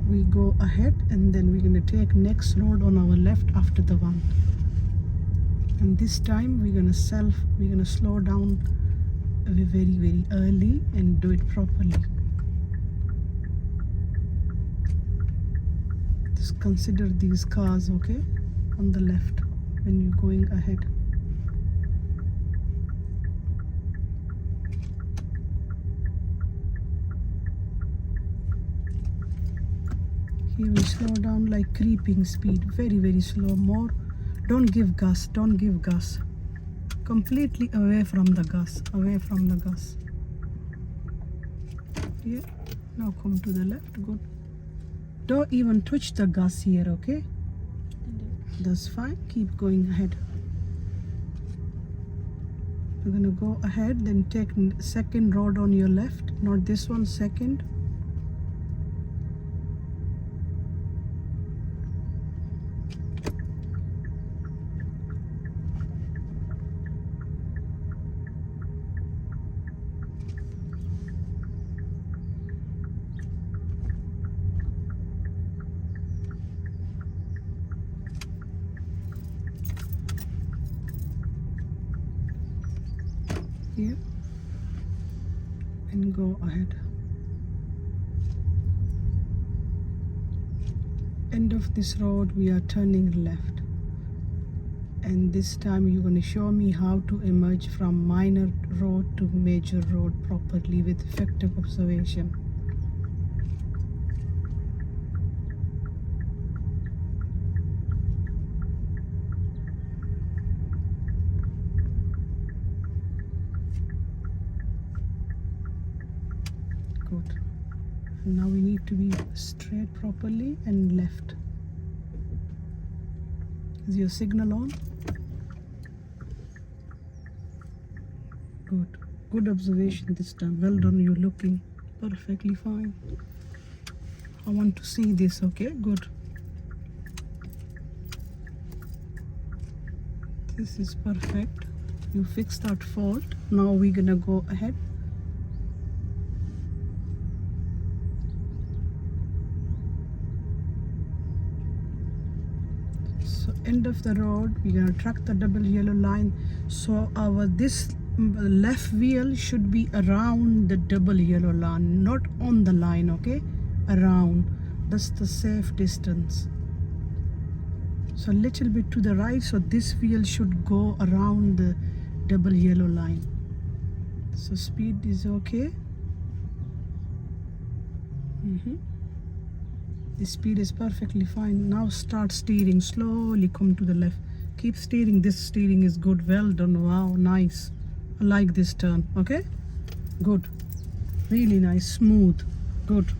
we go ahead, and then we're gonna take next road on our left after the one. And this time we're gonna slow down very early and do it properly. Just consider these cars, okay, on the left when you're going ahead. Here we slow down like creeping speed, very slow. More, don't give gas, completely away from the gas. Yeah, now come to the left. Good. Don't even touch the gas here, okay? That's fine. Keep going ahead. We're gonna go ahead, then take second road on your left, not this one, second. Here and go ahead. End of this road, we are turning left, and this time you're going to show me how to emerge from minor road to major road properly with effective observation. Good. Now we need to be straight properly and left. Is your signal on? Good observation this time. Well done, you're looking perfectly fine. I want to see this, okay? Good. This is perfect. You fixed that fault. Now we're gonna go ahead. So end of the road, we're gonna track the double yellow line. So our this left wheel should be around the double yellow line, not on the line, okay? Around. That's the safe distance. So a little bit to the right, so this wheel should go around the double yellow line. So speed is okay. The speed is perfectly fine. Now start steering, slowly come to the left. Keep steering, this steering is good, well done, wow, nice. I like this turn, okay? Good, really nice, smooth, good.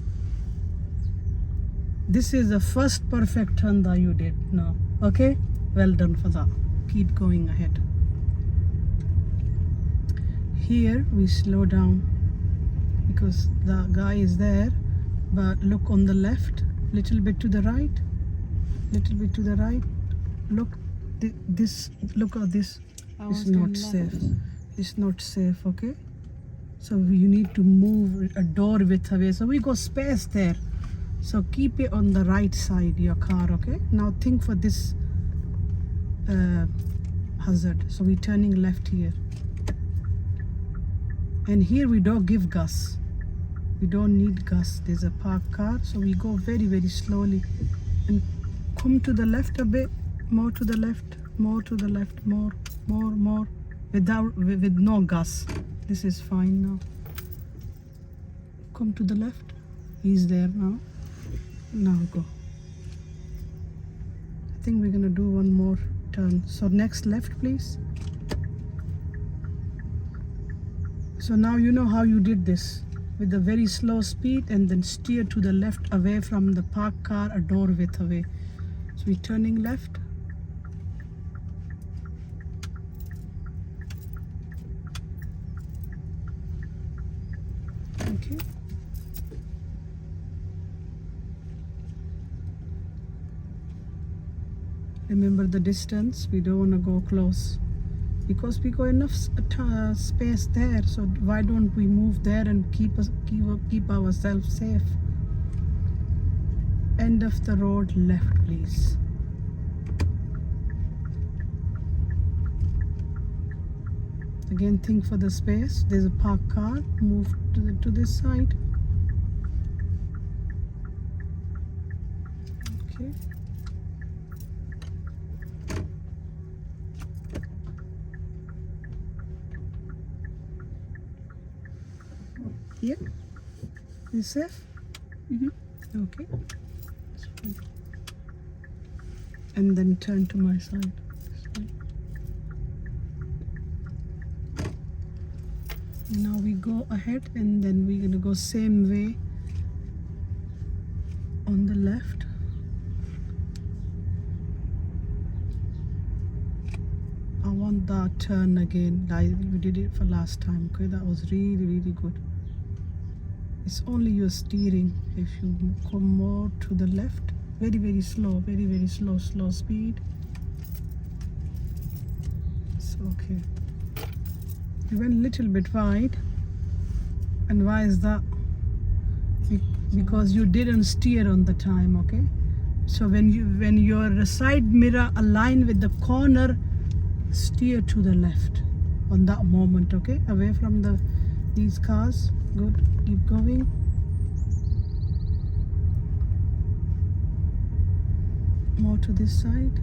This is the first perfect turn that you did now, okay? Well done for that. Keep going ahead. Here we slow down because the guy is there, but look on the left, little bit to the right, look look at this. It's not safe. It's not safe, okay? So you need to move a door width away, so we got space there, so keep it on the right side your car, okay? Now think for this hazard, so we're turning left here, and here we don't give gas. We don't need gas. There's a parked car, so we go very slowly and come to the left a bit, more to the left, more, with no gas. This is fine now. Come to the left. He's there now. Now go. I think we're gonna do one more turn. So next left, please. So now you know how you did this. With a very slow speed, and then steer to the left away from the parked car, a door width away. So we're turning left. Okay. Remember the distance, we don't want to go close, because we got enough space there, so why don't we move there and keep ourselves safe? end of the road left, please. Again, think for the space. There's a parked car. Move to this side. Okay. Yeah. You safe? Okay. And then turn to my side. Now we go ahead and then we're gonna go same way on the left. I want that turn again like we did it for last time. Okay, that was really good. It's only your steering. If you come more to the left, very slow, very slow speed. It's okay. You went a little bit wide. And why is that? Because you didn't steer on the time, okay? So when your side mirror align with the corner, steer to the left on that moment, okay? Away from these cars. Good. Keep going. More to this side.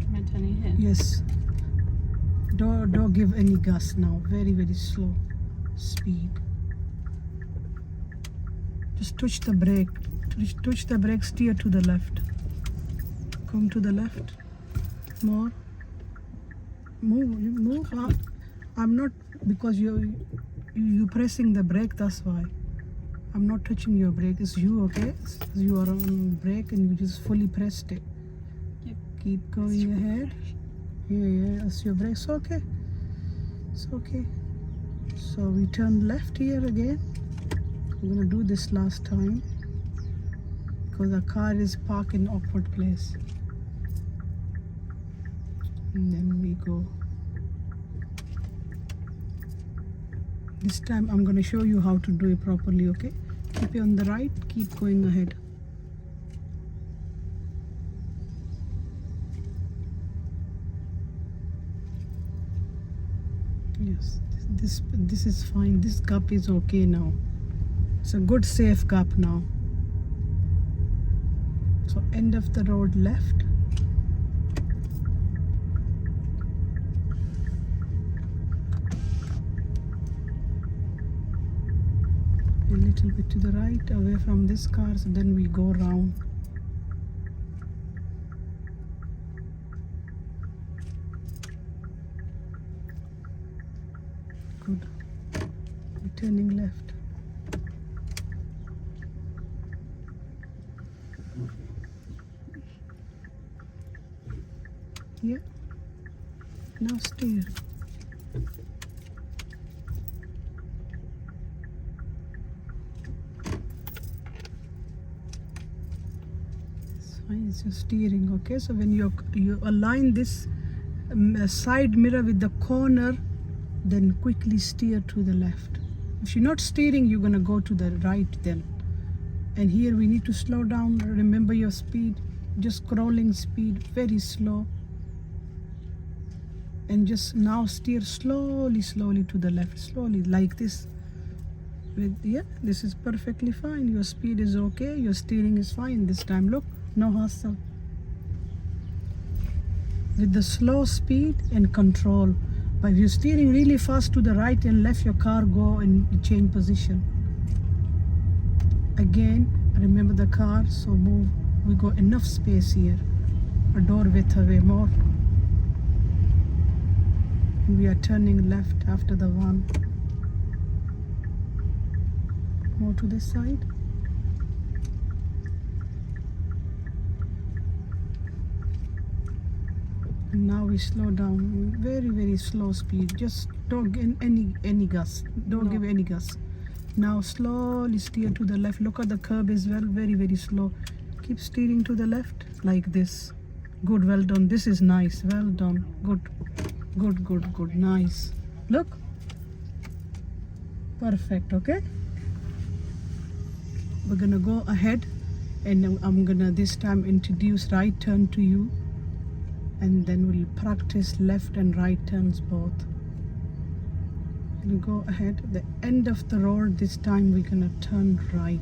Am I turning here? Yes. Don't give any gas now. Very slow speed. Just touch the brake. Touch the brake. Steer to the left. Come to the left. More. Move. I'm not, because you pressing the brake. That's why. I'm not touching your brake. It's you, okay? You are on brake and you just fully pressed it. Yep. Keep going ahead. Yeah, that's your brake. It's okay. So we turn left here again. We're gonna do this last time because the car is parked in awkward place. And then we go. This time I'm gonna show you how to do it properly, okay? Keep it on the right, keep going ahead. Yes, this is fine. This gap is okay now. It's a good safe gap now. So end of the road left. A little bit to the right, away from this car, so then we go round. Good. We're turning left. Yeah. Now steer. It's your steering, okay? So when you align this side mirror with the corner, then quickly steer to the left. If you're not steering, you're gonna go to the right then. And here we need to slow down. Remember your speed, just crawling speed, very slow. And just now steer slowly to the left, slowly like this. This is perfectly fine. Your speed is okay, your steering is fine this time. Look, no hassle. With the slow speed and control. But if you're steering really fast to the right and left, your car go and change position. Again, remember the car, so move. We got enough space here. A door width away more. We are turning left after the one. More to this side. And now we slow down, very slow speed. Just don't give any gas. Don't give any gas. Now slowly steer to the left. Look at the curb as well, very slow. Keep steering to the left like this. Good, well done. This is nice. Well done. Good. Nice. Look. Perfect, okay? we're gonna go ahead, and I'm gonna this time introduce right turn to you, and then we'll practice left and right turns both. Gonna go ahead, the end of the road this time we're gonna turn right.